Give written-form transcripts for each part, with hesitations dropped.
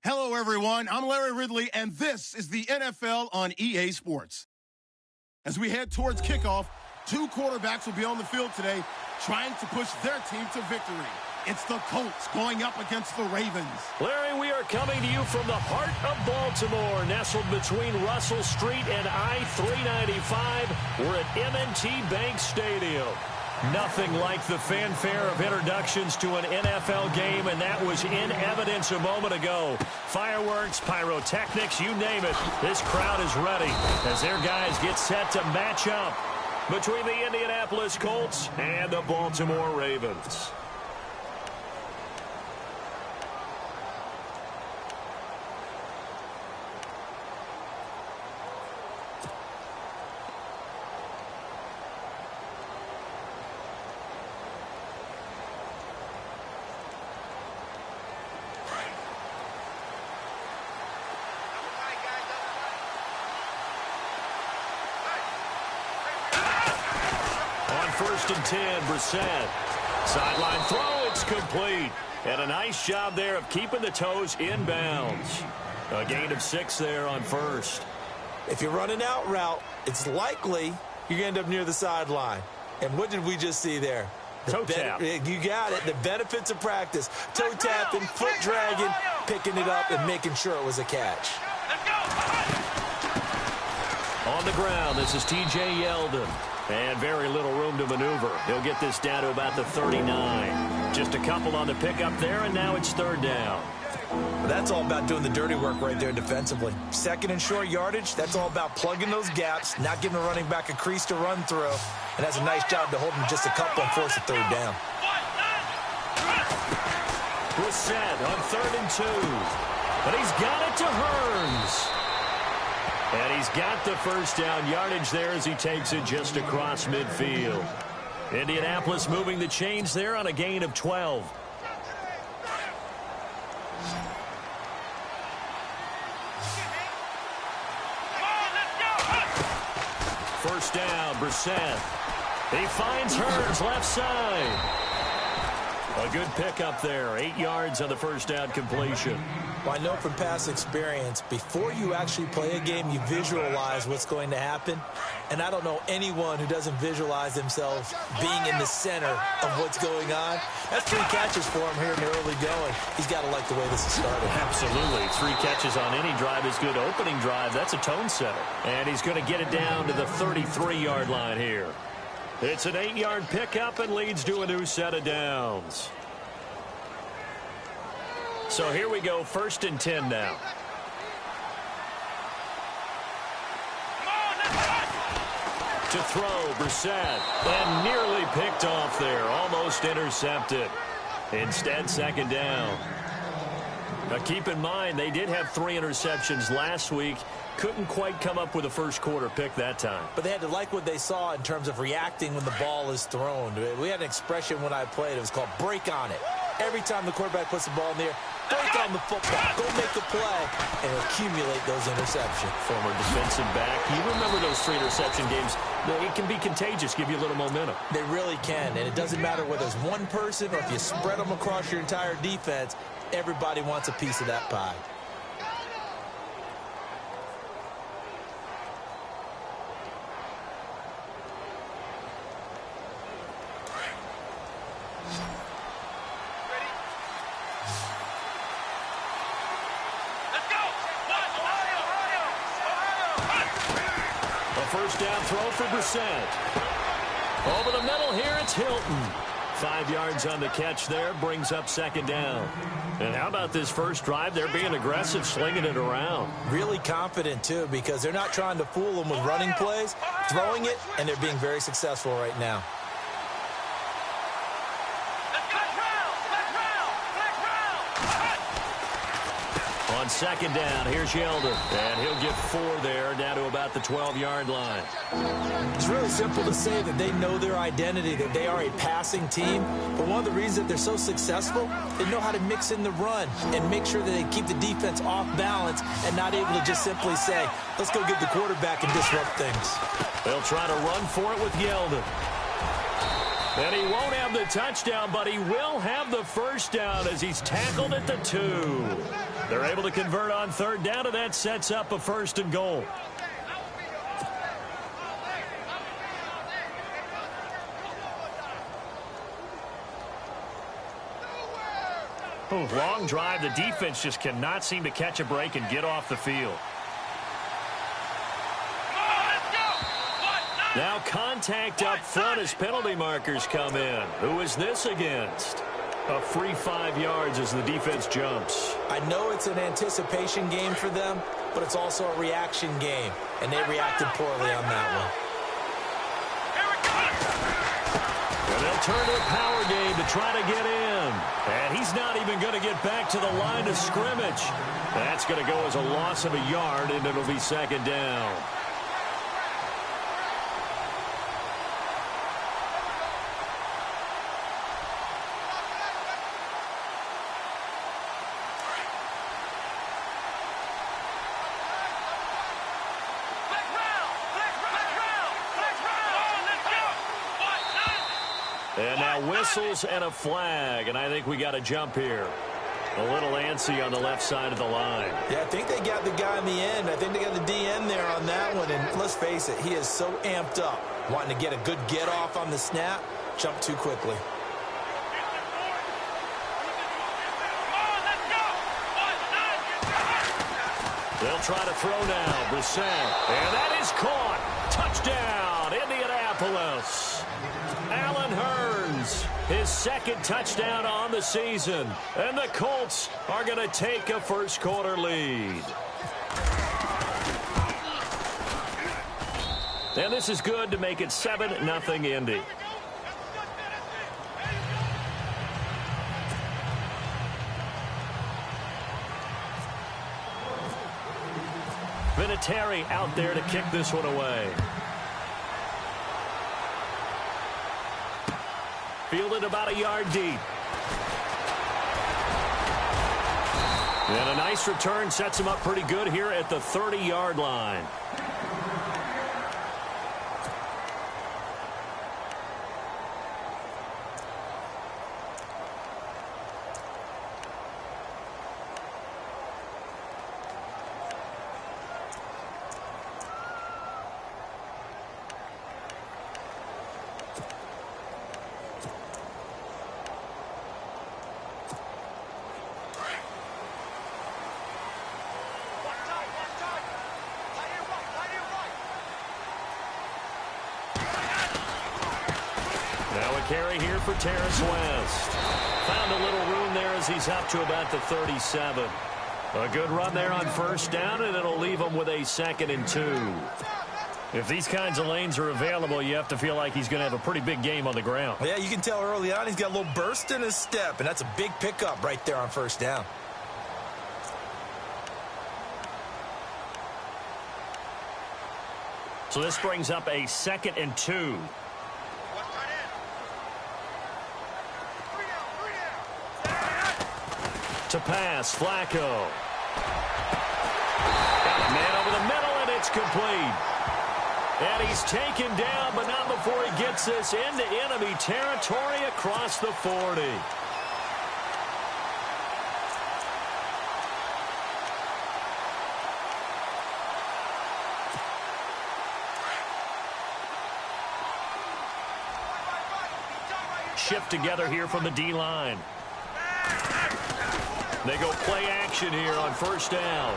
Hello, everyone. I'm Larry Ridley, and this is the NFL on EA Sports. As we head towards kickoff, two quarterbacks will be on the field today trying to push their team to victory. It's the Colts going up against the Ravens. Larry, we are coming to you from the heart of Baltimore, nestled between Russell Street and I-395. We're at M&T Bank Stadium. Nothing like the fanfare of introductions to an NFL game, and that was in evidence a moment ago. Fireworks, pyrotechnics, you name it. This crowd is ready as their guys get set to match up between the Indianapolis Colts and the Baltimore Ravens. First and 10, Brissett. Sideline throw, it's complete. And a nice job there of keeping the toes in bounds. A gain of 6 there on first. If you're running out route, it's likely you're going to end up near the sideline. And what did we just see there? Toe tap. You got it. The benefits of practice. Toe tapping, foot dragging, picking it up, and making sure it was a catch. On the ground, this is T.J. Yeldon. And very little room to maneuver. He'll get this down to about the 39. Just a couple on the pickup there, and now it's third down. That's all about doing the dirty work right there defensively. Second and short yardage, that's all about plugging those gaps, not giving a running back a crease to run through. And that's a nice job to hold him just a couple and force a third down. Brissett on 3rd and 2. But he's got it to Hearns. And he's got the first down yardage there as he takes it just across midfield. Indianapolis moving the chains there on a gain of 12. First down, Brissett. He finds Hearns left side. A good pickup there. 8 yards on the first down completion. Well, I know from past experience, before you actually play a game, you visualize what's going to happen. And I don't know anyone who doesn't visualize themselves being in the center of what's going on. That's 3 catches for him here in the early going. He's got to like the way this is started. Absolutely. 3 catches on any drive is good. Opening drive, that's a tone setter. And he's going to get it down to the 33-yard line here. It's an 8-yard pickup and leads to a new set of downs. So here we go, 1st and 10 now. To throw, Brissett, and nearly picked off there, almost intercepted. Instead, 2nd down. Now keep in mind, they did have 3 interceptions last week. Couldn't quite come up with a first quarter pick that time. But they had to like what they saw in terms of reacting when the ball is thrown. We had an expression when I played. It was called break on it. Every time the quarterback puts the ball in the air, break on the football. Go make a play and accumulate those interceptions. Former defensive back. You remember those 3 interception games. It can be contagious, give you a little momentum. They really can, and it doesn't matter whether it's one person or if you spread them across your entire defense. Everybody wants a piece of that pie. First down throw for Brissett. Over the middle here, it's Hilton. 5 yards on the catch there, brings up 2nd down. And how about this first drive? They're being aggressive, slinging it around. Really confident, too, because they're not trying to fool them with running plays, throwing it, and they're being very successful right now. On 2nd down, here's Yeldon. And he'll get 4 there, down to about the 12-yard line. It's really simple to say that they know their identity, that they are a passing team. But one of the reasons that they're so successful, they know how to mix in the run and make sure that they keep the defense off balance and not able to just simply say, let's go get the quarterback and disrupt things. They'll try to run for it with Yeldon. And he won't have the touchdown, but he will have the first down as he's tackled at the 2. They're able to convert on third down, and that sets up a 1st and goal. Long drive. The defense just cannot seem to catch a break and get off the field. Now contact up front as penalty markers come in. Who is this against? A free 5 yards as the defense jumps. I know it's an anticipation game for them, but it's also a reaction game, and they reacted poorly on that one. And they'll turn to a power game to try to get in. And he's not even going to get back to the line of scrimmage. That's going to go as a loss of a yard, and it'll be 2nd down. And now whistles and a flag, and I think we got a jump here. A little antsy on the left side of the line. Yeah, I think they got the guy in the end. I think they got the DN there on that one, and let's face it, he is so amped up, wanting to get a good get-off on the snap, jump too quickly. They'll try to throw now, Brissett, and that is caught. Touchdown, Indianapolis. Allen Hurns, his 2nd touchdown on the season. And the Colts are going to take a first-quarter lead. And this is good to make it 7-0 Indy. Vinatieri out there to kick this one away. Fielded about a yard deep. And a nice return sets him up pretty good here at the 30-yard line. Carry here for Terrence West. Found a little room there as he's up to about the 37. A good run there on 1st down, and it'll leave him with a 2nd and 2. If these kinds of lanes are available, you have to feel like he's going to have a pretty big game on the ground. Yeah, you can tell early on he's got a little burst in his step, and that's a big pickup right there on 1st down. So this brings up a 2nd and 2. To pass, Flacco. Got a man over the middle, and it's complete. And he's taken down, but not before he gets this into enemy territory across the 40. Shift together here from the D-line. They go play action here on 1st down.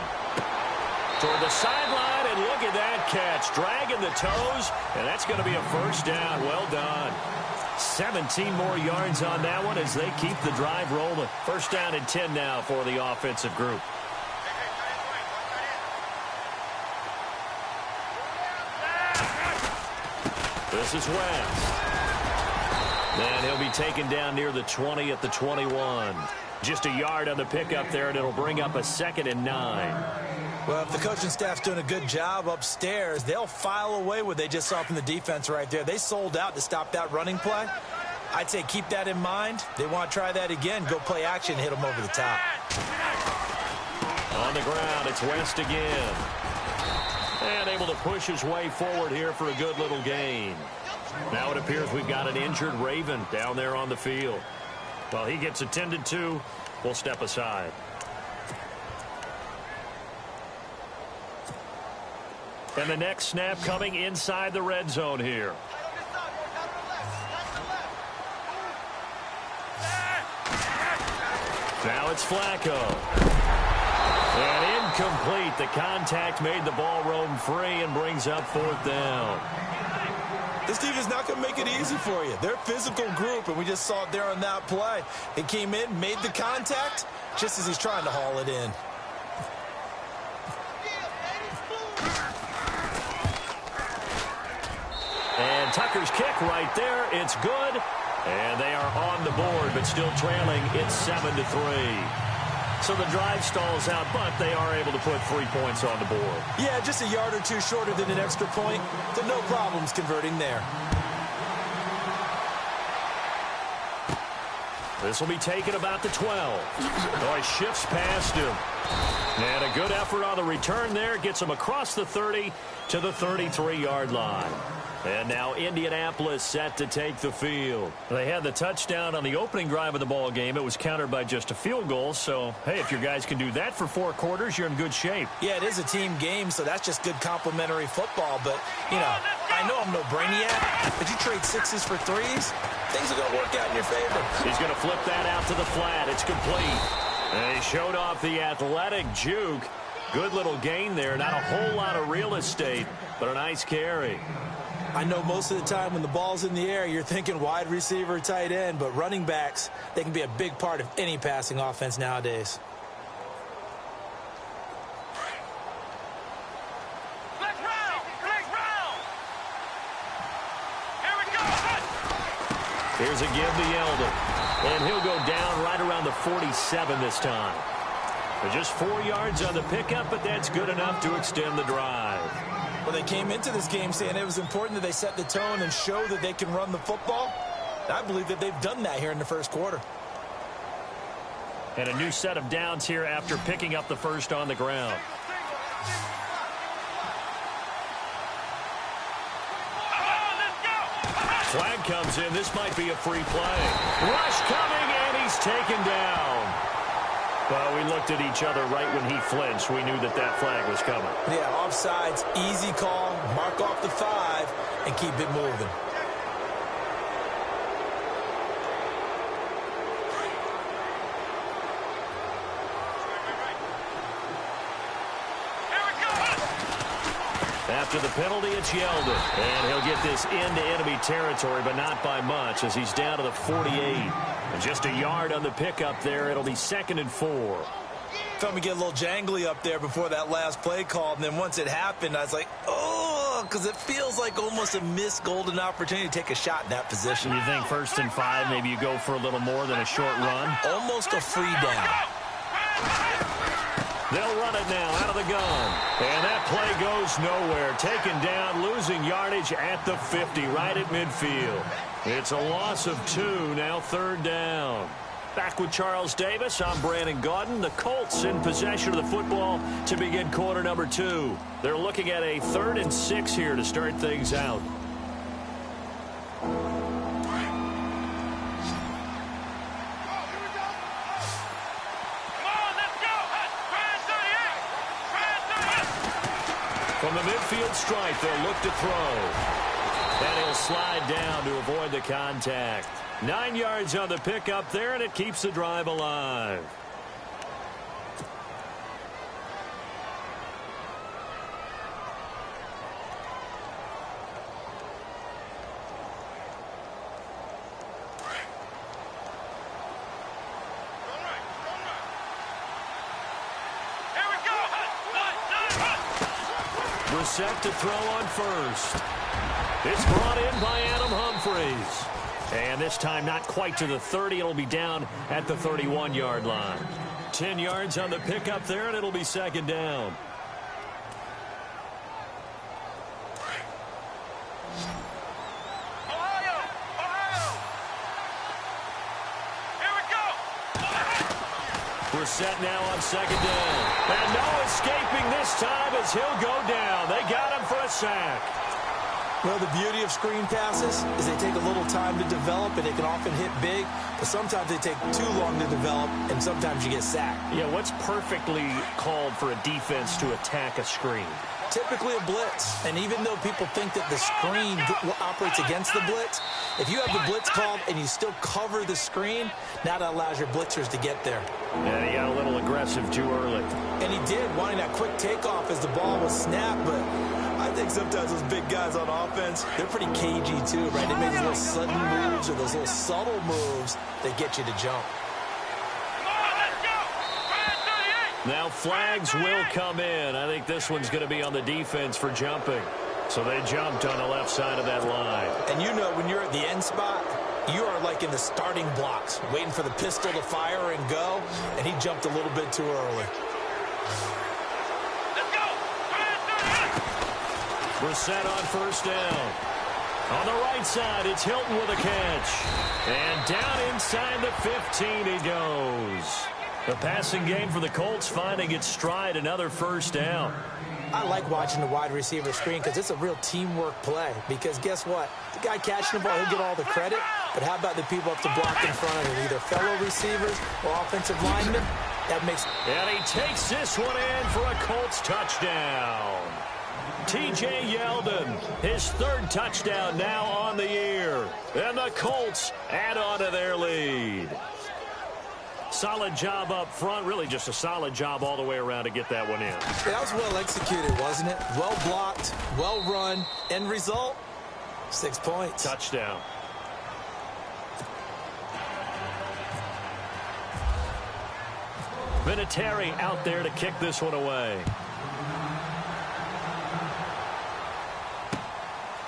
Toward the sideline, and look at that catch. Dragging the toes, and that's going to be a 1st down. Well done. 17 more yards on that one as they keep the drive rolling. 1st down and 10 now for the offensive group. This is West. And he'll be taken down near the 20 at the 21. Just a yard on the pickup there, and it'll bring up a 2nd and 9. Well, if the coaching staff's doing a good job upstairs, they'll file away what they just saw from the defense right there. They sold out to stop that running play. I'd say keep that in mind. They want to try that again. Go play action, hit them over the top. On the ground, it's West again. And able to push his way forward here for a good little gain. Now it appears we've got an injured Raven down there on the field. While he gets attended to, we'll step aside. And the next snap coming inside the red zone here. Now it's Flacco. And incomplete. The contact made the ball roam free and brings up 4th down. This team is not going to make it easy for you. They're a physical group, and we just saw it there on that play. He came in, made the contact, just as he's trying to haul it in. And Tucker's kick right there. It's good. And they are on the board, but still trailing. It's 7-3. So the drive stalls out, but they are able to put 3 points on the board. Yeah, just a yard or two shorter than an extra point. So no problems converting there. This will be taken about the 12. Oh, he shifts past him. And a good effort on the return there. Gets him across the 30 to the 33-yard line. And now Indianapolis set to take the field. They had the touchdown on the opening drive of the ball game. It was countered by just a field goal. So, hey, if your guys can do that for 4 quarters, you're in good shape. Yeah, it is a team game, so that's just good complimentary football. But, you know, I know I'm no brainiac, but you trade 6s for 3s, things are going to work out in your favor. He's going to flip that out to the flat. It's complete. And he showed off the athletic juke. Good little gain there. Not a whole lot of real estate, but a nice carry. I know most of the time when the ball's in the air, you're thinking wide receiver, tight end, but running backs, they can be a big part of any passing offense nowadays. Let's round! Here we go! Here's a give to Yeldon. And he'll go down right around the 47 this time. But just 4 yards on the pickup, but that's good enough to extend the drive. Well, they came into this game saying it was important that they set the tone and show that they can run the football. I believe that they've done that here in the first quarter. And a new set of downs here after picking up the first on the ground. Flag comes in. This might be a free play. Rush coming, and he's taken down. Well, we looked at each other right when he flinched. We knew that that flag was coming. Yeah, offsides, easy call, mark off the 5, and keep it moving. After the penalty, it's Yeldon. And he'll get this into enemy territory, but not by much as he's down to the 48. And just a yard on the pickup there. It'll be 2nd and 4. Felt me get a little jangly up there before that last play call, and then once it happened, I was like, oh, because it feels like almost a missed golden opportunity to take a shot in that position. You think 1st and 5, maybe you go for a little more than a short run? Almost a free down. They'll run it now out of the gun. And that play goes nowhere. Taken down, losing yardage at the 50, right at midfield. It's a loss of 2, now 3rd down. Back with Charles Davis, I'm Brandon Gaudin. The Colts in possession of the football to begin quarter number 2. They're looking at a 3rd and 6 here to start things out. From the midfield stripe, they'll look to throw. And he'll slide down to avoid the contact. 9 yards on the pickup there, and it keeps the drive alive. Set to throw on first. It's brought in by Adam Humphries. And this time not quite to the 30. It'll be down at the 31-yard line. 10 yards on the pickup there, and it'll be 2nd down. We're set now on 2nd down. And no escaping this time as he'll go down. They got him for a sack. Well, the beauty of screen passes is they take a little time to develop, and they can often hit big, but sometimes they take too long to develop, and sometimes you get sacked. Yeah, what's perfectly called for a defense to attack a screen? Typically a blitz, and even though people think that the screen operates against the blitz, if you have the blitz called and you still cover the screen, now that allows your blitzers to get there. Yeah, he got a little aggressive too early. And he did, wanting that quick takeoff as the ball was snapped, but I think sometimes those big guys on offense, they're pretty cagey too, right? They make those little sudden moves or those little subtle moves that get you to jump. Now flags will come in. I think this one's going to be on the defense for jumping. So they jumped on the left side of that line. And you know when you're at the end spot, you are like in the starting blocks, waiting for the pistol to fire and go, and he jumped a little bit too early. Let's go! We're set on first down. On the right side, it's Hilton with a catch. And down inside the 15 he goes. The passing game for the Colts finding its stride, another first down. I like watching the wide receiver screen because it's a real teamwork play. Because guess what? The guy catching the ball, he'll get all the credit. But how about the people up to block in front of him? Either fellow receivers or offensive linemen. That makes... And he takes this one in for a Colts touchdown. T.J. Yeldon, his third touchdown now on the year. And the Colts add on to their lead. Solid job up front, really just a solid job all the way around to get that one in. That was well executed, wasn't it? Well blocked, well run. End result, 6 points. Touchdown. Vinatieri out there to kick this one away.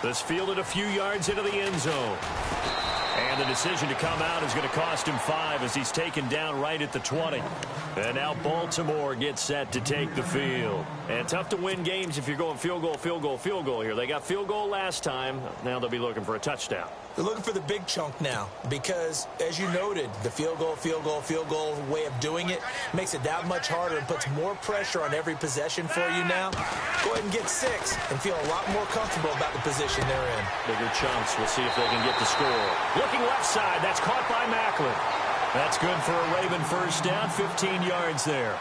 This fielded a few yards into the end zone. And the decision to come out is going to cost him 5 as he's taken down right at the 20. And now Baltimore gets set to take the field. And tough to win games if you're going field goal, field goal, field goal here. They got field goal last time. Now they'll be looking for a touchdown. They're looking for the big chunk now because, as you noted, the field goal way of doing it makes it that much harder and puts more pressure on every possession for you now. Go ahead and get 6 and feel a lot more comfortable about the position they're in. Bigger chunks. We'll see if they can get the score. Looking left side. That's caught by Macklin. That's good for a Raven first down. 15 yards there.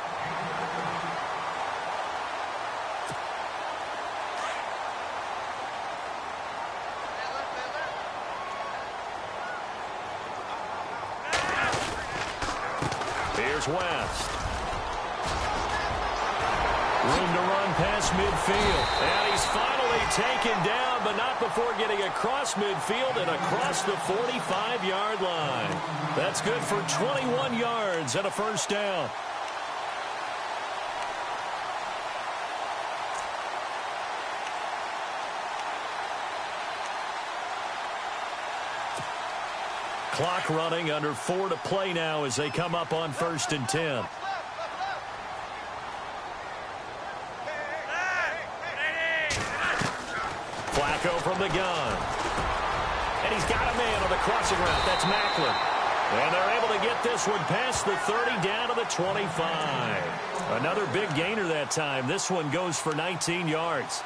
Here's West. Room to run past midfield. And he's finally taken down, but not before getting across midfield and across the 45-yard line. That's good for 21 yards and a first down. Clock running, under 4 to play now as they come up on 1st and 10. Flacco from the gun. And he's got a man on the crossing route. That's Macklin. And they're able to get this one past the 30 down to the 25. Another big gainer that time. This one goes for 19 yards.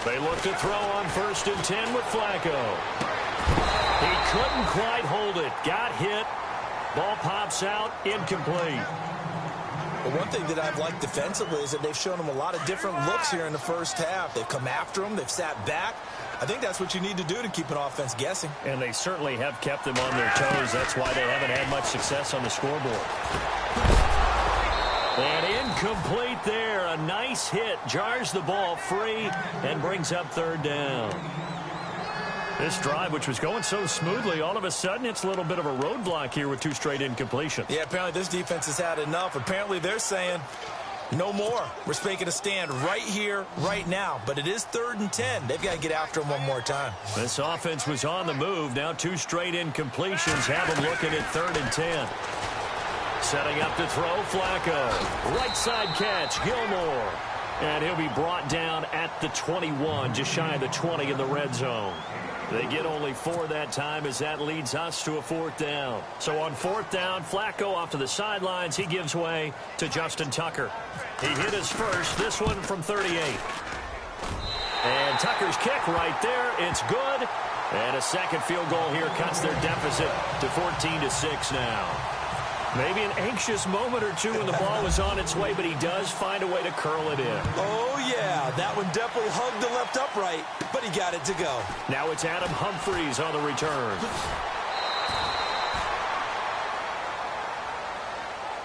They look to throw on 1st and 10 with Flacco. He couldn't quite hold it. Got hit. Ball pops out. Incomplete. Well, one thing that I've liked defensively is that they've shown him a lot of different looks here in the first half. They've come after him. They've sat back. I think that's what you need to do to keep an offense guessing. And they certainly have kept them on their toes. That's why they haven't had much success on the scoreboard. And incomplete there. A nice hit. Jars the ball free and brings up 3rd down. This drive, which was going so smoothly, all of a sudden it's a little bit of a roadblock here with 2 straight incompletions. Yeah, apparently this defense has had enough. Apparently they're saying no more. We're making a stand right here, right now. But it is 3rd and 10. They've got to get after him one more time. This offense was on the move. Now 2 straight incompletions have them looking at 3rd and 10. Setting up to throw, Flacco. Right side catch, Gilmore. And he'll be brought down at the 21, just shy of the 20 in the red zone. They get only 4 that time as that leads us to a 4th down. So on 4th down, Flacco off to the sidelines. He gives way to Justin Tucker. He hit his first, this one from 38. And Tucker's kick right there. It's good. And a second field goal here cuts their deficit to 14-6 now. Maybe an anxious moment or two when the ball was on its way, but he does find a way to curl it in. Oh, yeah. That one definitely hugged the left upright, but he got it to go. Now it's Adam Humphries on the return.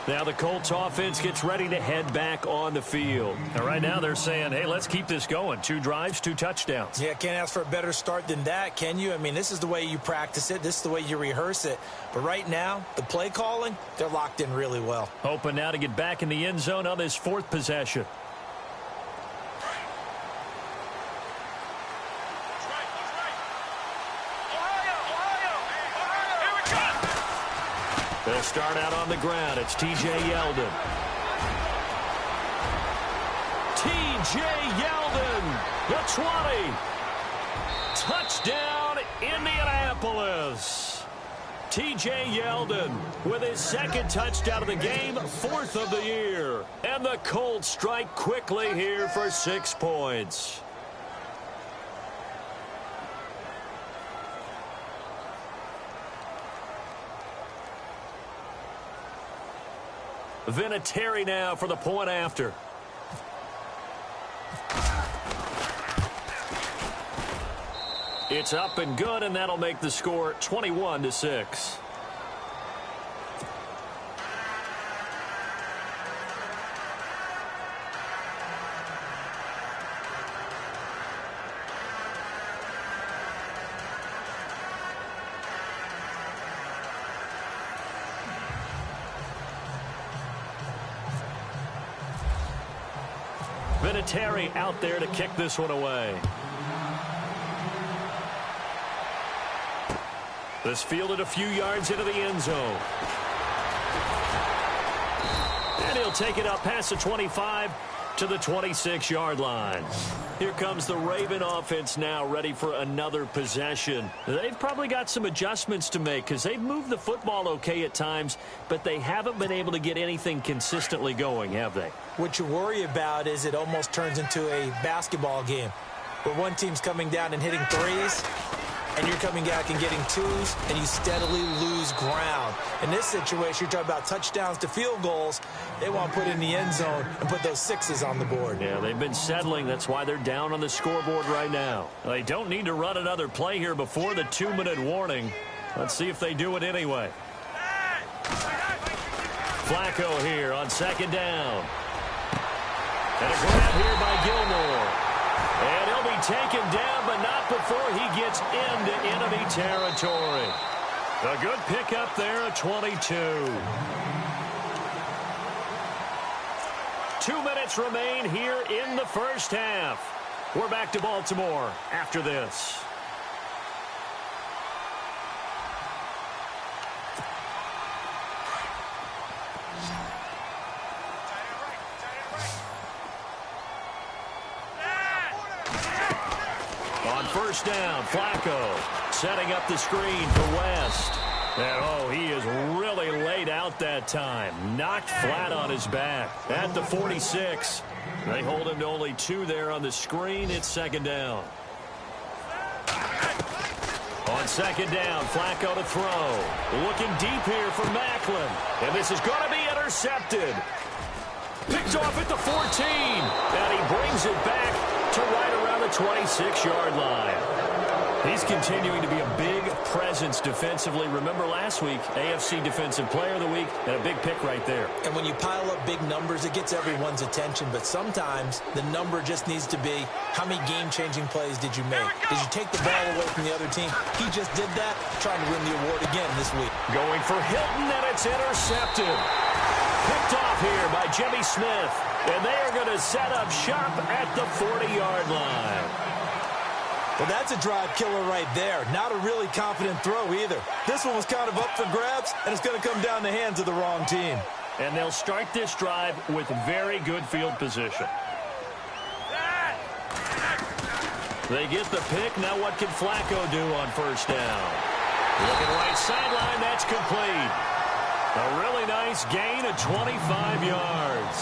Now the Colts offense gets ready to head back on the field. And right now they're saying, hey, let's keep this going. 2 drives, 2 touchdowns. Yeah, can't ask for a better start than that, can you? I mean, this is the way you practice it. This is the way you rehearse it. But right now, the play calling, they're locked in really well. Hoping now to get back in the end zone on this 4th possession. They'll start out on the ground. It's T.J. Yeldon. T.J. Yeldon, the 20. Touchdown, Indianapolis. T.J. Yeldon with his 2nd touchdown of the game, 4th of the year. And the Colts strike quickly here for 6 points. Vinatieri now for the point after. It's up and good, and that'll make the score 21-6. Vinatieri out there to kick this one away. This fielded a few yards into the end zone. And he'll take it up past the 25 to the 26-yard line. Here comes the Raven offense now, ready for another possession. They've probably got some adjustments to make because they've moved the football okay at times, but they haven't been able to get anything consistently going, have they? What you worry about is it almost turns into a basketball game where one team's coming down and hitting threes, and you're coming back and getting twos, and you steadily lose ground. In this situation, you're talking about touchdowns to field goals. They want to put in the end zone and put those 6s on the board. Yeah, they've been settling. That's why they're down on the scoreboard right now. They don't need to run another play here before the 2-minute warning. Let's see if they do it anyway. Flacco here on 2nd down. And a grab here by Gilmore. And he'll be taken down, but not before he gets into enemy territory. A good pickup there at 22. 2 minutes remain here in the first half. We're back to Baltimore after this. On 1st down, Flacco setting up the screen for West. And, oh, he is really laid out that time. Knocked flat on his back at the 46. They hold him to only 2 there on the screen. It's 2nd down. On 2nd down, Flacco to throw. Looking deep here for Macklin. And this is going to be intercepted. Picked off at the 14. And he brings it back to right around the 26-yard line. He's continuing to be a big presence defensively. Remember last week, AFC Defensive Player of the Week, and a big pick right there. And when you pile up big numbers, it gets everyone's attention. But sometimes the number just needs to be, how many game-changing plays did you make? Did you take the ball away from the other team? He just did that, trying to win the award again this week. Going for Hilton, and it's intercepted. Picked off here by Jimmy Smith. And they are going to set up shop at the 40-yard line. Well, that's a drive killer right there. Not a really confident throw either. This one was kind of up for grabs, and it's going to come down the hands of the wrong team. And they'll start this drive with very good field position. They get the pick. Now what can Flacco do on first down? Looking right sideline. That's complete. A really nice gain of 25 yards.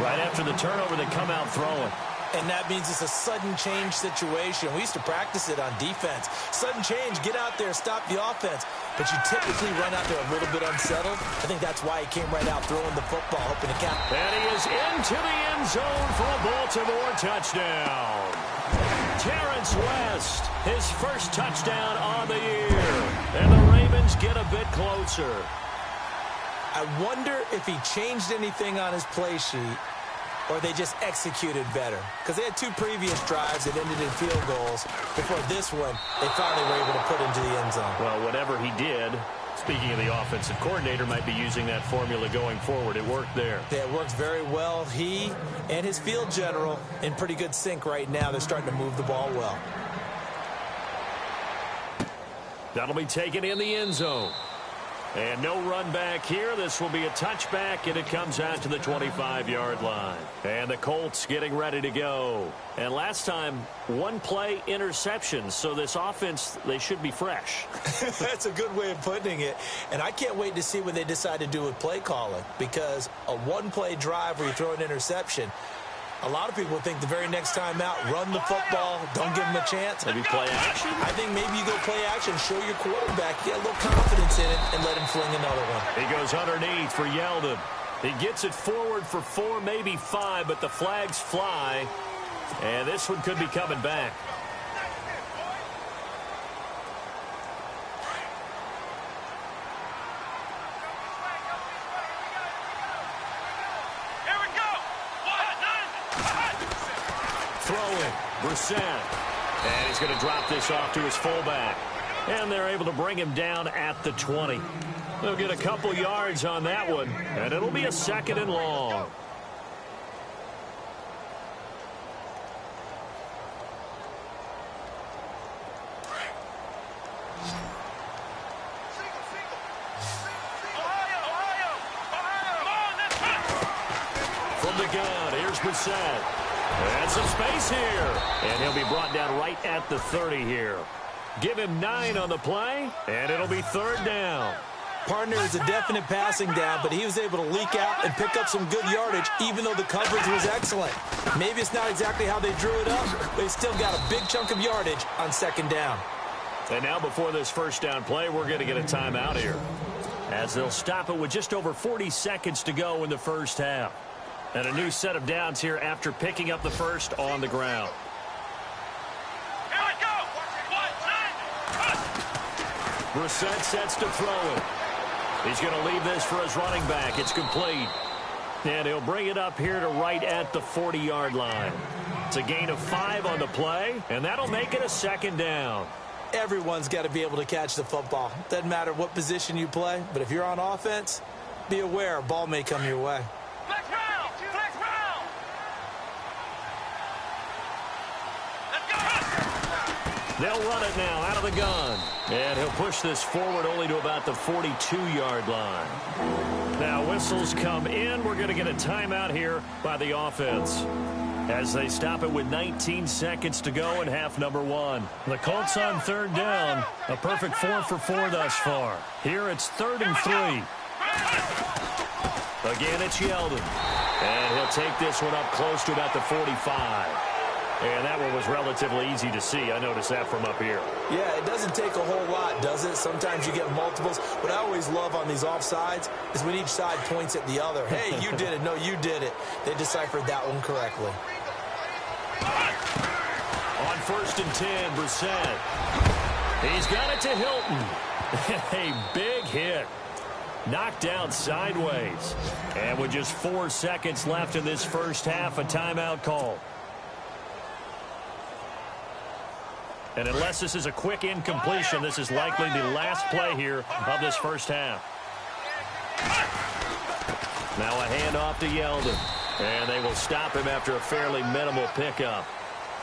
Right after the turnover, they come out throwing. And that means it's a sudden change situation. We used to practice it on defense. Sudden change, get out there, stop the offense. But you typically run out there a little bit unsettled. I think that's why he came right out throwing the football, hoping to catch. And he is into the end zone for a Baltimore touchdown. Terrence West, his first touchdown on the year. And the Ravens get a bit closer. I wonder if he changed anything on his play sheet or they just executed better. Because they had two previous drives that ended in field goals. Before this one, they finally were able to put into the end zone. Well, whatever he did, speaking of the offensive coordinator, might be using that formula going forward. It worked there. Yeah, it works very well. He and his field general in pretty good sync right now. They're starting to move the ball well. That'll be taken in the end zone. And no run back here. This will be a touchback, and it comes out to the 25-yard line. And the Colts getting ready to go. And last time, one-play interception. So this offense, they should be fresh. That's a good way of putting it. And I can't wait to see what they decide to do with play calling. Because a one-play drive where you throw an interception, a lot of people think the very next time out, run the football, don't give them a chance. Maybe play action? I think maybe you go play action, show your quarterback, get a little confidence in it, and let him fling another one. He goes underneath for Yeldon. He gets it forward for 4, maybe 5, but the flags fly. And this one could be coming back. Throwing, Brissett. And he's going to drop this off to his fullback. And they're able to bring him down at the 20. They'll get a couple yards on that one, and it'll be a 2nd and long. From the gun, here's Brissett. And some space here. And he'll be brought down right at the 30 here. Give him 9 on the play, and it'll be 3rd down. Partner is a definite passing down, but he was able to leak out and pick up some good yardage, even though the coverage was excellent. Maybe it's not exactly how they drew it up, but he's still got a big chunk of yardage on 2nd down. And now before this first down play, we're going to get a timeout here, as they'll stop it with just over 40 seconds to go in the first half. And a new set of downs here after picking up the first on the ground. Here we go. Brissett sets to throw it. He's going to leave this for his running back. It's complete. And he'll bring it up here to right at the 40-yard line. It's a gain of 5 on the play, and that'll make it a 2nd down. Everyone's got to be able to catch the football. Doesn't matter what position you play, but if you're on offense, be aware a ball may come your way. Flex round. Flex round. Let's go. They'll run it now out of the gun. And he'll push this forward only to about the 42-yard line. Now whistles come in. We're going to get a timeout here by the offense, as they stop it with 19 seconds to go in half number 1. The Colts on 3rd down. A perfect 4 for 4 thus far. Here it's 3rd and 3. Again, it's Yeldon. And he'll take this one up close to about the 45. And that one was relatively easy to see. I noticed that from up here. Yeah, it doesn't take a whole lot, does it? Sometimes you get multiples. What I always love on these offsides is when each side points at the other. Hey, you did it. No, you did it. They deciphered that one correctly. On 1st and 10, Brissett. He's got it to Hilton. A big hit. Knocked down sideways. And with just 4 seconds left in this first half, a timeout call. And unless this is a quick incompletion, this is likely the last play here of this first half. Now a handoff to Yeldon. And they will stop him after a fairly minimal pickup.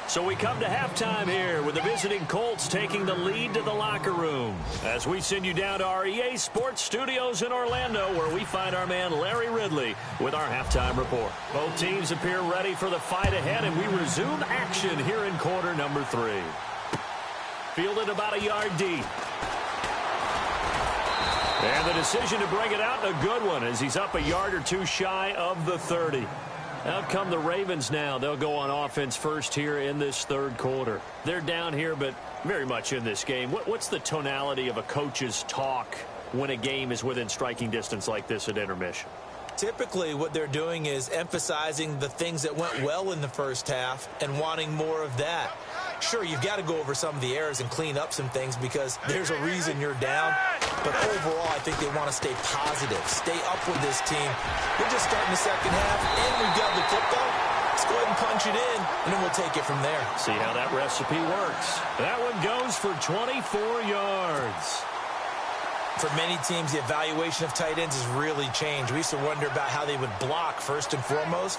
So we come to halftime here with the visiting Colts taking the lead to the locker room as we send you down to our EA Sports Studios in Orlando, where we find our man Larry Ridley with our halftime report. Both teams appear ready for the fight ahead, and we resume action here in quarter number 3. Fielded about a yard deep. And the decision to bring it out, a good one, as he's up a yard or two shy of the 30. Out come the Ravens now. They'll go on offense first here in this third quarter. They're down here, but very much in this game. What's the tonality of a coach's talk when a game is within striking distance like this at intermission? Typically, what they're doing is emphasizing the things that went well in the first half and wanting more of that. Sure, you've got to go over some of the errors and clean up some things because there's a reason you're down. But overall, I think they want to stay positive, stay up with this team. We're just starting the second half, and we've got the football. Let's go ahead and punch it in, and then we'll take it from there. See how that recipe works. That one goes for 24 yards. For many teams, the evaluation of tight ends has really changed. We used to wonder about how they would block first and foremost.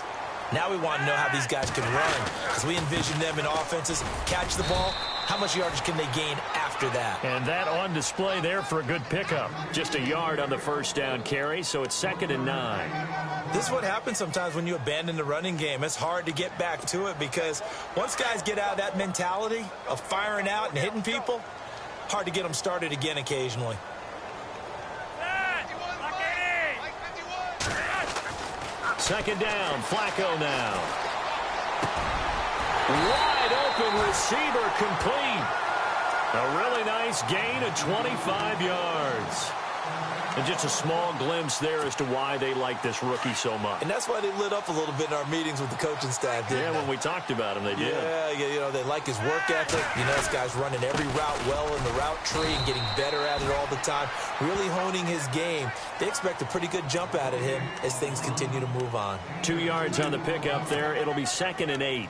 Now we want to know how these guys can run, because we envision them in offenses, catch the ball, how much yardage can they gain after that? And that on display there for a good pickup. Just a yard on the first down carry, so it's 2nd and 9. This is what happens sometimes when you abandon the running game. It's hard to get back to it because once guys get out of that mentality of firing out and hitting people, hard to get them started again occasionally. Second down, Flacco now. Wide open receiver complete. A really nice gain of 25 yards. And just a small glimpse there as to why they like this rookie so much. And that's why they lit up a little bit in our meetings with the coaching staff, didn't they? When we talked about him, they did. Yeah, you know, they like his work ethic. You know, this guy's running every route well in the route tree and getting better at it all the time, really honing his game. They expect a pretty good jump out of him as things continue to move on. 2 yards on the pickup there. It'll be 2nd and 8.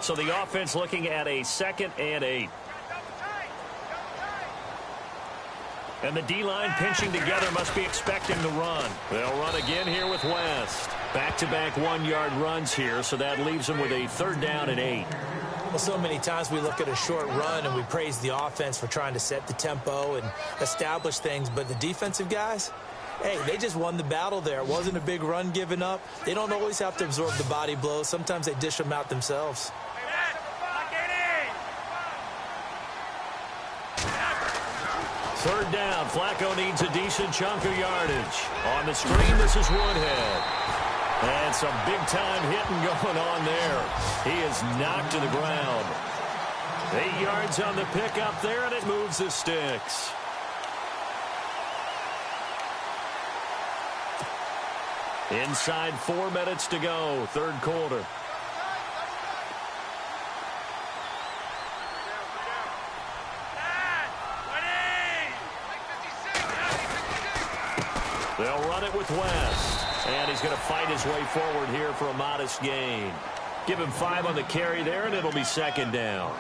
So the offense looking at a 2nd and 8. And the D-line pinching together, must be expecting the run. They'll run again here with West. Back-to-back 1-yard runs here, so that leaves them with a 3rd down and 8. Well, so many times we look at a short run and we praise the offense for trying to set the tempo and establish things, but the defensive guys, hey, they just won the battle there. It wasn't a big run given up. They don't always have to absorb the body blows. Sometimes they dish them out themselves. 3rd down. Flacco needs a decent chunk of yardage. On the screen, this is Woodhead. And some big-time hitting going on there. He is knocked to the ground. 8 yards on the pickup there, and it moves the sticks. Inside 4 minutes to go, third quarter. They'll run it with West. And he's going to fight his way forward here for a modest gain. Give him 5 on the carry there, and it'll be 2nd down.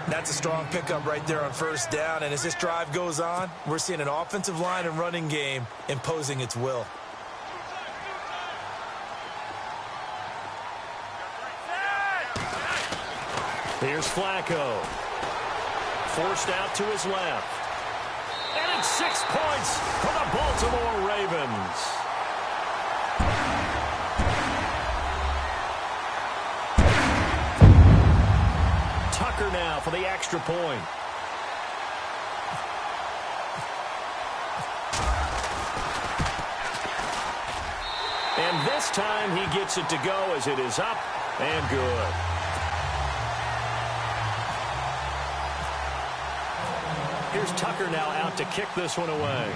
That's a strong pickup right there on 1st down. And as this drive goes on, we're seeing an offensive line and running game imposing its will. Here's Flacco. Forced out to his left. And it's 6 points for the Baltimore Ravens. Tucker now for the extra point. And this time he gets it to go as it is up and good. Here's Tucker now out to kick this one away.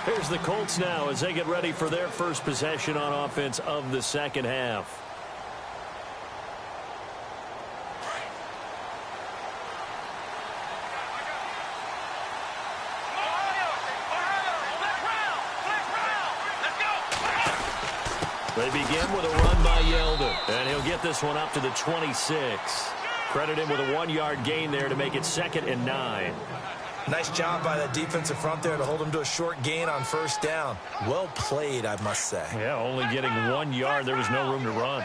Here's the Colts now as they get ready for their first possession on offense of the second half. They begin with a run by Yeldon, and he'll get this one up to the 26. Credit him with a 1-yard gain there to make it 2nd and 9. Nice job by that defensive front there to hold him to a short gain on first down. Well played, I must say. Yeah, only getting 1 yard. There was no room to run.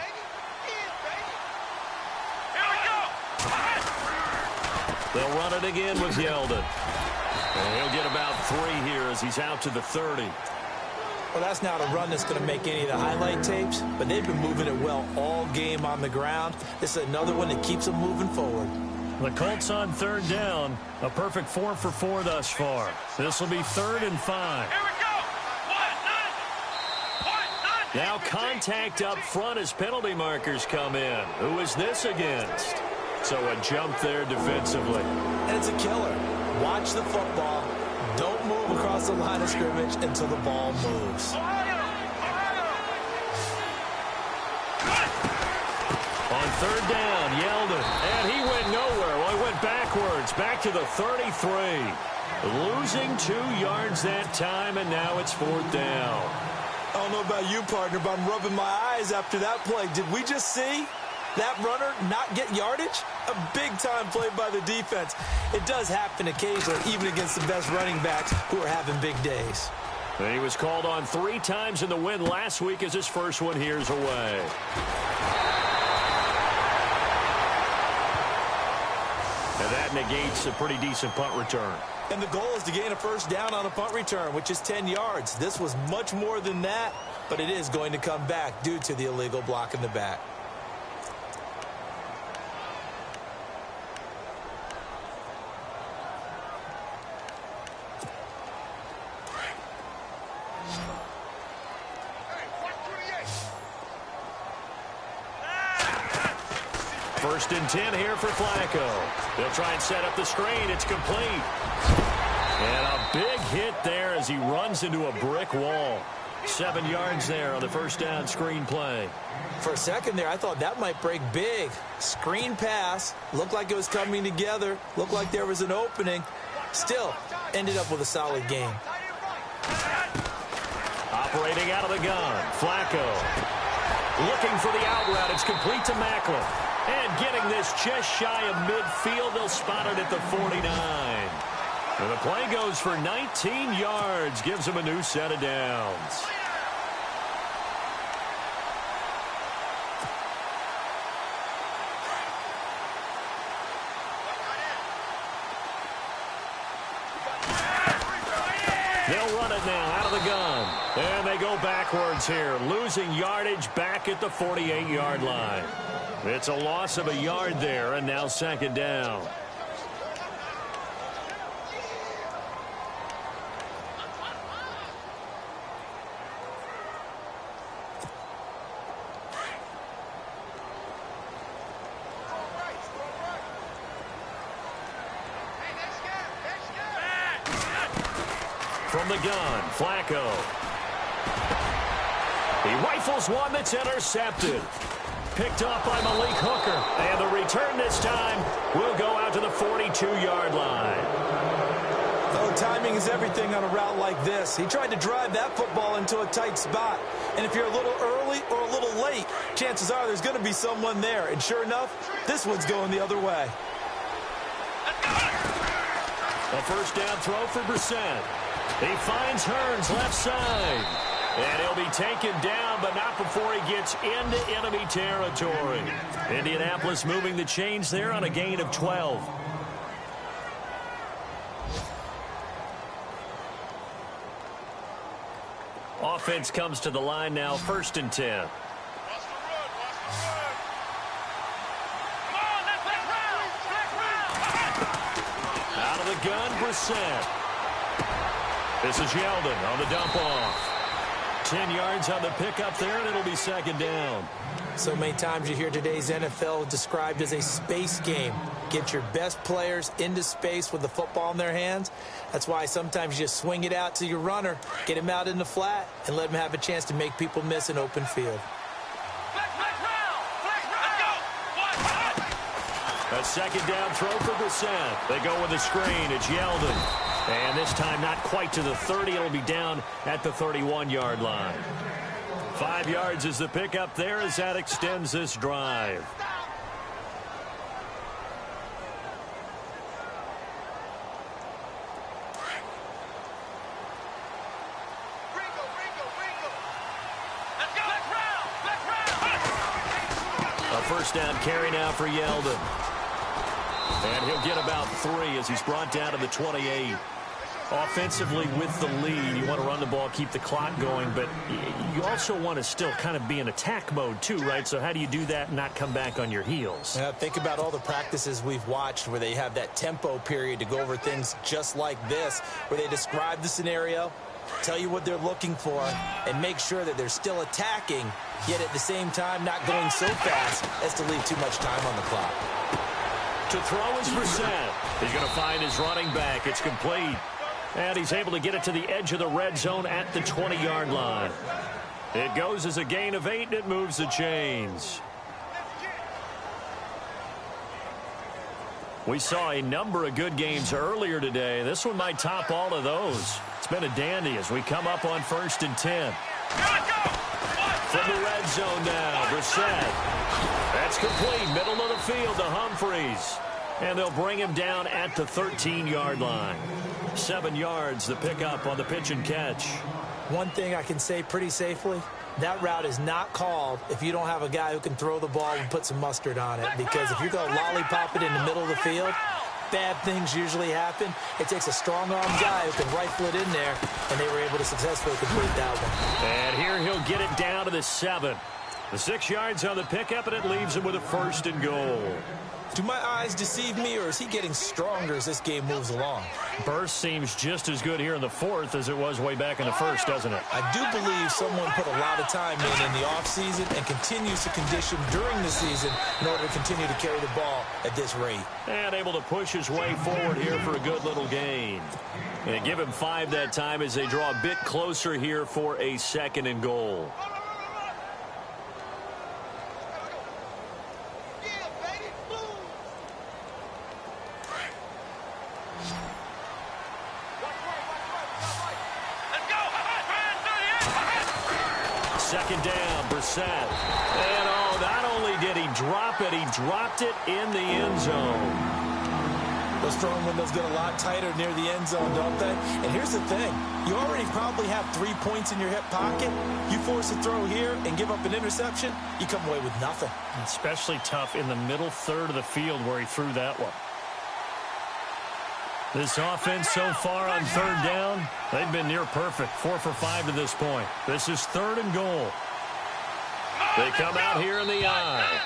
They'll run it again with Yeldon. And he'll get about 3 here as he's out to the 30. Well, that's not a run that's going to make any of the highlight tapes, but they've been moving it well all game on the ground. This is another one that keeps them moving forward. The Colts on third down. A perfect 4 for 4 thus far. This will be 3rd and 5. Here we go. Now contact up front as penalty markers come in. Who is this against? So a jump there defensively. And it's a killer. Watch the football. Don't move across the line of scrimmage until the ball moves. On third down, Yeldon. And he went nowhere. Well, he went backwards. Back to the 33. Losing 2 yards that time, and now it's 4th down. I don't know about you, partner, but I'm rubbing my eyes after that play. Did we just see that runner not get yardage? A big-time play by the defense. It does happen occasionally, even against the best running backs who are having big days. And he was called on 3 times in the win last week as his first one here's away. And that negates a pretty decent punt return. And the goal is to gain a first down on a punt return, which is 10 yards. This was much more than that, but it is going to come back due to the illegal block in the back. First and 10 here for Flacco. They'll try and set up the screen. It's complete. And a big hit there as he runs into a brick wall. 7 yards there on the first down screen play. For a second there, I thought that might break big. Screen pass. Looked like it was coming together. Looked like there was an opening. Still, ended up with a solid game. Operating out of the gun, Flacco. Looking for the out route. It's complete to Macklin. And getting this just shy of midfield. They'll spot it at the 49. And the play goes for 19 yards. Gives him a new set of downs. They'll run it now out of the gun. And they go backwards here, losing yardage back at the 48-yard line. It's a loss of a yard there, and now second down. From the gun, Flacco. He rifles one that's intercepted. Picked off by Malik Hooker. And the return this time will go out to the 42-yard line. Oh, timing is everything on a route like this. He tried to drive that football into a tight spot. And if you're a little early or a little late, chances are there's going to be someone there. And sure enough, this one's going the other way. A first down throw for Brissett. He finds Hearns left side. And he'll be taken down, but not before he gets into enemy territory. Indianapolis moving the chains there on a gain of 12. Offense comes to the line now, first and 10. Out of the gun, Brissett. This is Yeldon on the dump off. 10 yards on the pickup there, and it'll be second down. So many times you hear today's NFL described as a space game. Get your best players into space with the football in their hands. That's why sometimes you just swing it out to your runner, get him out in the flat, and let him have a chance to make people miss an open field. A second down throw for Brissett. They go with a screen. It's Yeldon. And this time not quite to the 30. It'll be down at the 31-yard line. 5 yards is the pickup there as that extends this drive. first down carry now for Yeldon. And he'll get about 3 as he's brought down to the 28. Offensively with the lead, you want to run the ball, keep the clock going, but you also want to still kind of be in attack mode too, right? So how do you do that and not come back on your heels? Yeah, think about all the practices we've watched where they have that tempo period to go over things just like this, where they describe the scenario, tell you what they're looking for, and make sure that they're still attacking, yet at the same time not going so fast as to leave too much time on the clock. To throw is Brissett. He's going to find his running back. It's complete. And he's able to get it to the edge of the red zone at the 20-yard line. It goes as a gain of 8, and it moves the chains. We saw a number of good games earlier today. This one might top all of those. It's been a dandy as we come up on 1st and 10. From the red zone now, Brissett. That's complete. Middle of the field to Humphreys. And they'll bring him down at the 13-yard line. 7 yards, the pickup on the pitch and catch. One thing I can say pretty safely, that route is not called if you don't have a guy who can throw the ball and put some mustard on it. Because if you're going to lollipop it in the middle of the field, bad things usually happen. It takes a strong-arm guy who can rifle it in there, and they were able to successfully complete that one. And here he'll get it down to the 7. The 6 yards on the pickup, and it leaves him with a 1st and goal. Do my eyes deceive me, or is he getting stronger as this game moves along? Burst seems just as good here in the 4th as it was way back in the 1st, doesn't it? I do believe someone put a lot of time in the offseason and continues to condition during the season in order to continue to carry the ball at this rate. And able to push his way forward here for a good little gain. And give him 5 that time as they draw a bit closer here for a 2nd and goal. Second down, Brissett. And not only did he drop it, he dropped it in the end zone. Those throwing windows get a lot tighter near the end zone, don't they? And here's the thing. You already probably have 3 points in your hip pocket. You force a throw here and give up an interception, you come away with nothing. Especially tough in the middle third of the field where he threw that one. This offense so far on 3rd down, they've been near perfect. 4 for 5 to this point. This is 3rd and goal. They come out here in the eye.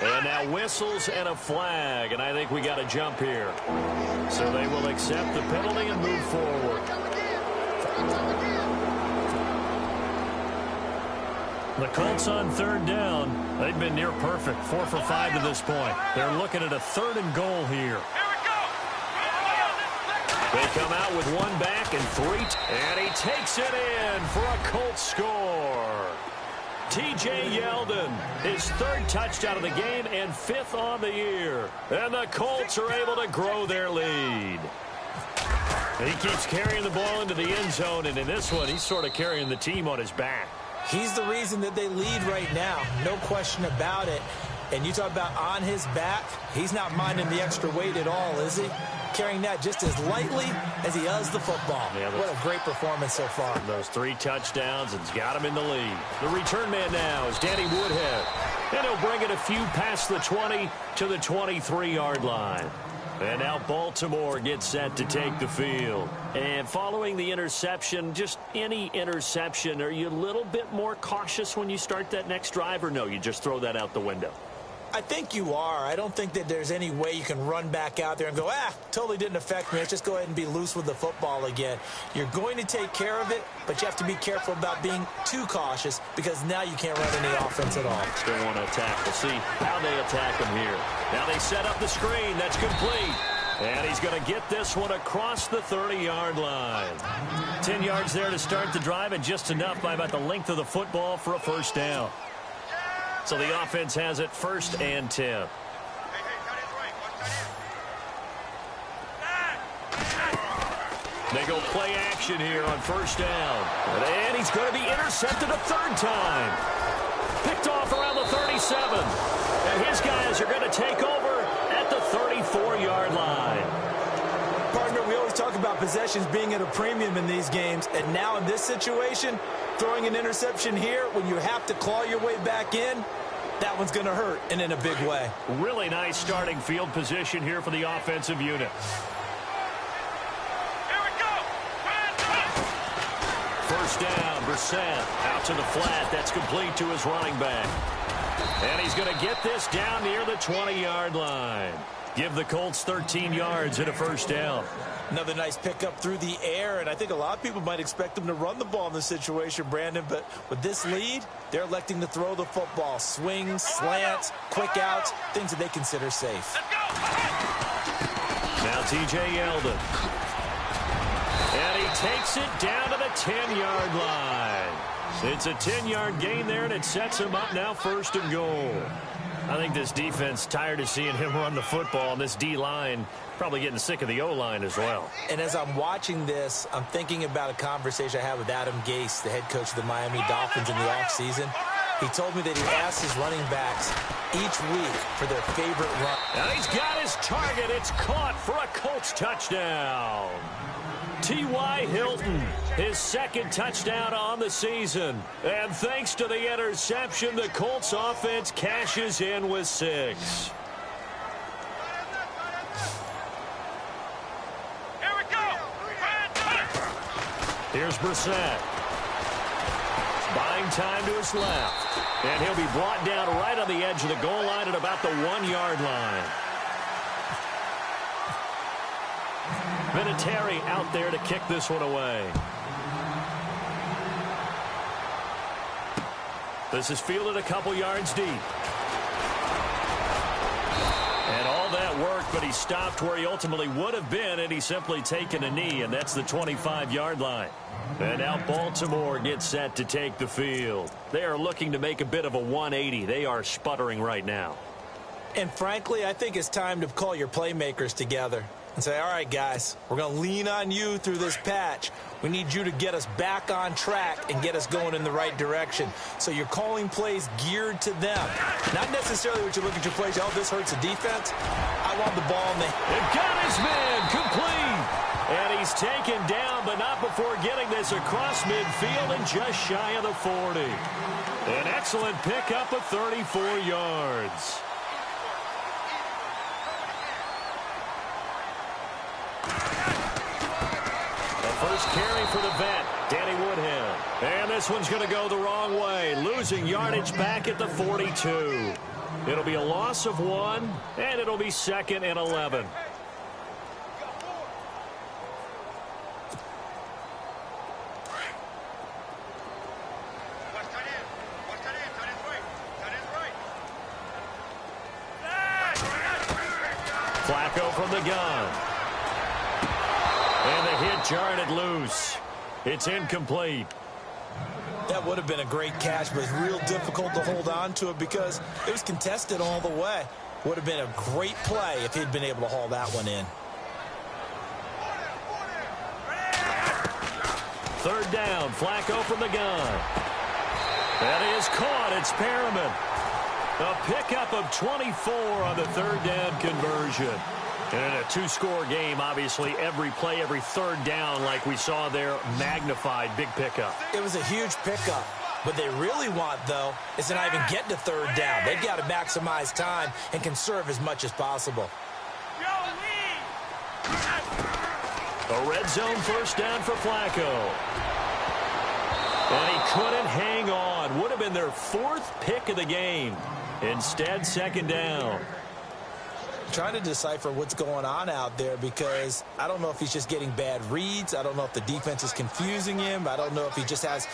And now whistles and a flag, and I think we got a jump here. So they will accept the penalty and move forward. The Colts on 3rd down, they've been near perfect. 4 for 5 to this point. They're looking at a 3rd and goal here. They come out with 1 back and 3. And he takes it in for a Colts score. T.J. Yeldon, his 3rd touchdown of the game and 5th on the year. And the Colts are able to grow their lead. He keeps carrying the ball into the end zone, and in this one, he's sort of carrying the team on his back. He's the reason that they lead right now. No question about it. And you talk about on his back, he's not minding the extra weight at all, is he? Carrying that just as lightly as he does the football. Yeah, what a great performance so far. Those 3 touchdowns, and he's got him in the lead. The return man now is Danny Woodhead. And he'll bring it a few past the 20 to the 23-yard line. And now Baltimore gets set to take the field. And following the interception, just any interception, are you a little bit more cautious when you start that next drive, or no, you just throw that out the window? I think you are. I don't think that there's any way you can run back out there and go, totally didn't affect me. Let's just go ahead and be loose with the football again. You're going to take care of it, but you have to be careful about being too cautious because now you can't run any offense at all. Still want to attack. We'll see how they attack him here. Now they set up the screen. That's complete. And he's going to get this one across the 30-yard line. 10 yards there to start the drive, and just enough by about the length of the football for a 1st down. So the offense has it 1st and 10. They go play action here on 1st down. And he's going to be intercepted a 3rd time. Picked off around the 37. And his guys are going to take over at the 34-yard line. Partner, we always talk about possessions being at a premium in these games. And now in this situation, throwing an interception here when you have to claw your way back in, that one's going to hurt, and in a big way. Really nice starting field position here for the offensive unit. Here we go. First down, Brissett out to the flat. That's complete to his running back. And he's going to get this down near the 20-yard line. Give the Colts 13 yards and a first down. Another nice pickup through the air, and I think a lot of people might expect them to run the ball in this situation, Brandon, but with this lead, they're electing to throw the football. Swings, slants, quick outs, things that they consider safe. Now T.J. Yeldon. And he takes it down to the 10-yard line. It's a 10-yard gain there, and it sets him up now first and goal. I think this defense tired of seeing him run the football, and this D-line probably getting sick of the O-line as well. And as I'm watching this, I'm thinking about a conversation I had with Adam Gase, the head coach of the Miami Dolphins in the offseason. He told me that he asked his running backs each week for their favorite run. And he's got his target. It's caught for a Colts touchdown. T.Y. Hilton, his second touchdown on the season. And thanks to the interception, the Colts offense cashes in with 6. Here we go. Here's Brissett. Buying time to his left. And he'll be brought down right on the edge of the goal line at about the 1-yard line. Vinatieri out there to kick this one away. This is fielded a couple yards deep. And all that work, but he stopped where he ultimately would have been, and he's simply taken a knee, and that's the 25-yard line. And now Baltimore gets set to take the field. They are looking to make a bit of a 180. They are sputtering right now. And frankly, I think it's time to call your playmakers together and say, all right, guys, we're going to lean on you through this patch. We need you to get us back on track and get us going in the right direction. So you're calling plays geared to them. Not necessarily what you look at your plays, oh, this hurts the defense. I want the ball in the... It got his man complete. And he's taken down, but not before getting this across midfield and just shy of the 40. An excellent pickup of 34 yards. First carry for the vet, Danny Woodhead. And this one's going to go the wrong way, losing yardage back at the 42. It'll be a loss of 1, and it'll be 2nd and 11. Flacco from the gun. And the hit jarred it loose. It's incomplete. That would have been a great catch, but it's real difficult to hold on to it because it was contested all the way. Would have been a great play if he'd been able to haul that one in. Third down, Flacco from the gun. That is caught. It's Perriman. A pickup of 24 on the third down conversion. And in a two-score game, obviously, every play, every third down, like we saw there, magnified, big pickup. It was a huge pickup. What they really want, though, is to not even get to third down. They've got to maximize time and conserve as much as possible. A red zone first down for Flacco. And he couldn't hang on. Would have been their 4th pick of the game. Instead, second down. Trying to decipher what's going on out there because I don't know if he's just getting bad reads. I don't know if the defense is confusing him. I don't know if he just has,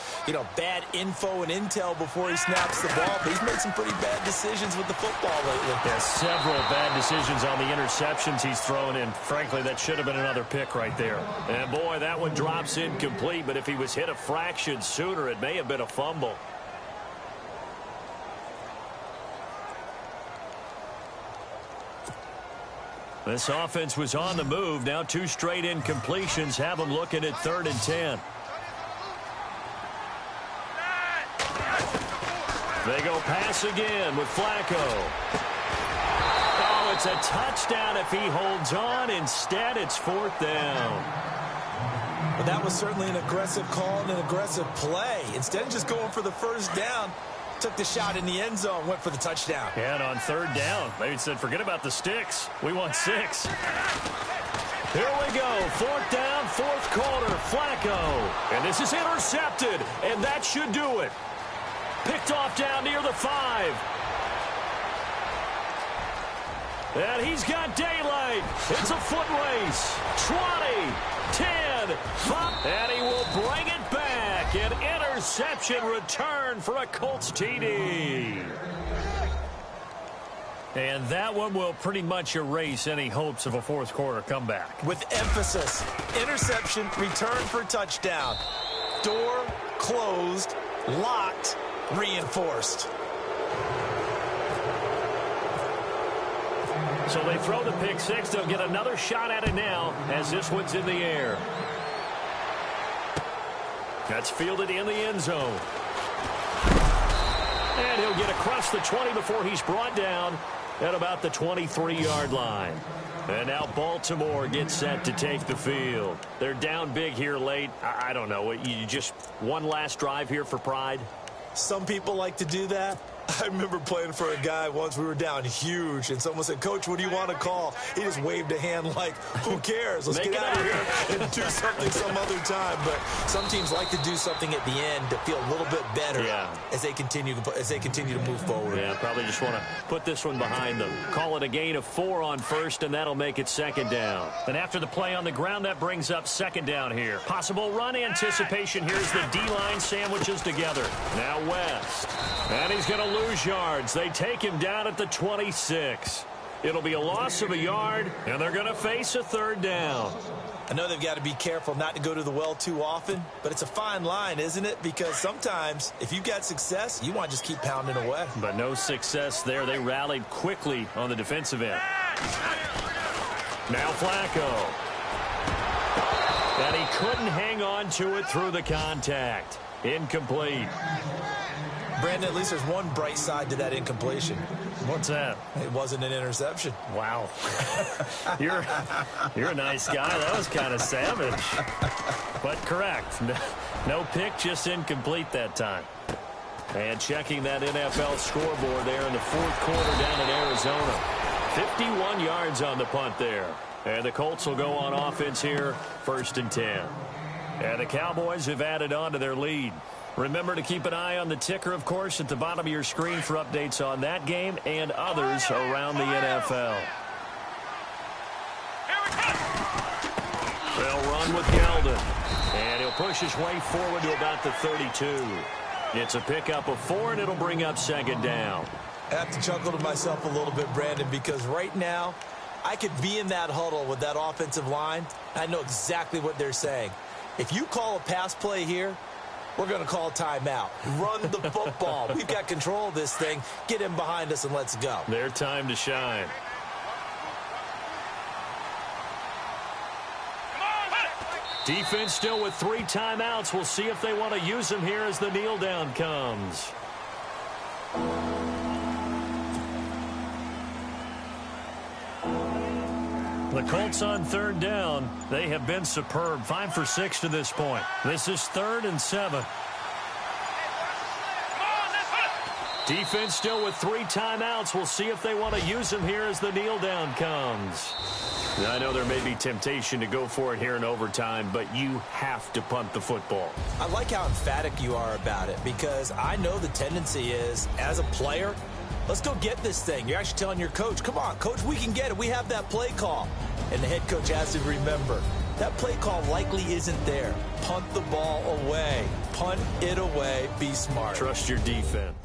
bad info and intel before he snaps the ball. But he's made some pretty bad decisions with the football lately. Yeah, several bad decisions on the interceptions he's thrown in. Frankly, that should have been another pick right there. And, boy, that one drops incomplete. But if he was hit a fraction sooner, it may have been a fumble. This offense was on the move. Now 2 straight incompletions have them looking at 3rd and 10. They go pass again with Flacco. Oh, it's a touchdown if he holds on. Instead, it's 4th down. Well, that was certainly an aggressive call and an aggressive play. Instead of just going for the first down, took the shot in the end zone, went for the touchdown. And on third down, they said, forget about the sticks. We want 6. Here we go. 4th down, 4th quarter. Flacco. And this is intercepted. And that should do it. Picked off down near the 5. And he's got daylight. It's a foot race. 20, 10, 5. And he will bring it back. An interception return for a Colts TD. And that one will pretty much erase any hopes of a 4th quarter comeback. With emphasis, interception, return for touchdown. Door closed, locked, reinforced. So they throw the pick 6. They'll get another shot at it now as this one's in the air. That's fielded in the end zone. And he'll get across the 20 before he's brought down at about the 23-yard line. And now Baltimore gets set to take the field. They're down big here late. I don't know. You just one last drive here for pride? Some people like to do that. I remember playing for a guy once. We were down huge, and someone said, "Coach, what do you want to call?" He just waved a hand like, who cares? Let's get out of here and do something some other time. But some teams like to do something at the end to feel a little bit better as they continue to move forward. Yeah, probably just want to put this one behind them. Call it a gain of 4 on first, and that'll make it 2nd down. And after the play on the ground, that brings up 2nd down here. Possible run anticipation. Here's the D-line sandwiches together. Now West. And he's going to lose yards. They take him down at the 26. It'll be a loss of a yard, and they're going to face a 3rd down. I know they've got to be careful not to go to the well too often, but it's a fine line, isn't it? Because sometimes, if you've got success, you want to just keep pounding away. But no success there. They rallied quickly on the defensive end. Now Flacco. And he couldn't hang on to it through the contact. Incomplete. Brandon, at least there's one bright side to that incompletion. What's that? It wasn't an interception. Wow. You're a nice guy. That was kind of savage. But correct. No pick, just incomplete that time. And checking that NFL scoreboard there in the 4th quarter down in Arizona. 51 yards on the punt there. And the Colts will go on offense here, 1st and 10. And the Cowboys have added on to their lead. Remember to keep an eye on the ticker, of course, at the bottom of your screen for updates on that game and others around the NFL. They'll run with Geldon. And he'll push his way forward to about the 32. It's a pickup of 4, and it'll bring up 2nd down. I have to chuckle to myself a little bit, Brandon, because right now I could be in that huddle with that offensive line. I know exactly what they're saying. If you call a pass play here, we're going to call timeout. Run the football. We've got control of this thing. Get in behind us and let's go. Their time to shine. Defense still with 3 timeouts. We'll see if they want to use them here as the kneel down comes. The Colts on 3rd down. They have been superb. 5 for 6 to this point. This is 3rd and 7. Defense still with 3 timeouts. We'll see if they want to use them here as the kneel down comes. Now, I know there may be temptation to go for it here in overtime, but you have to punt the football. I like how emphatic you are about it, because I know the tendency is, as a player, let's go get this thing. You're actually telling your coach, come on, coach, we can get it. We have that play call. And the head coach has to remember, that play call likely isn't there. Punt the ball away. Punt it away. Be smart. Trust your defense.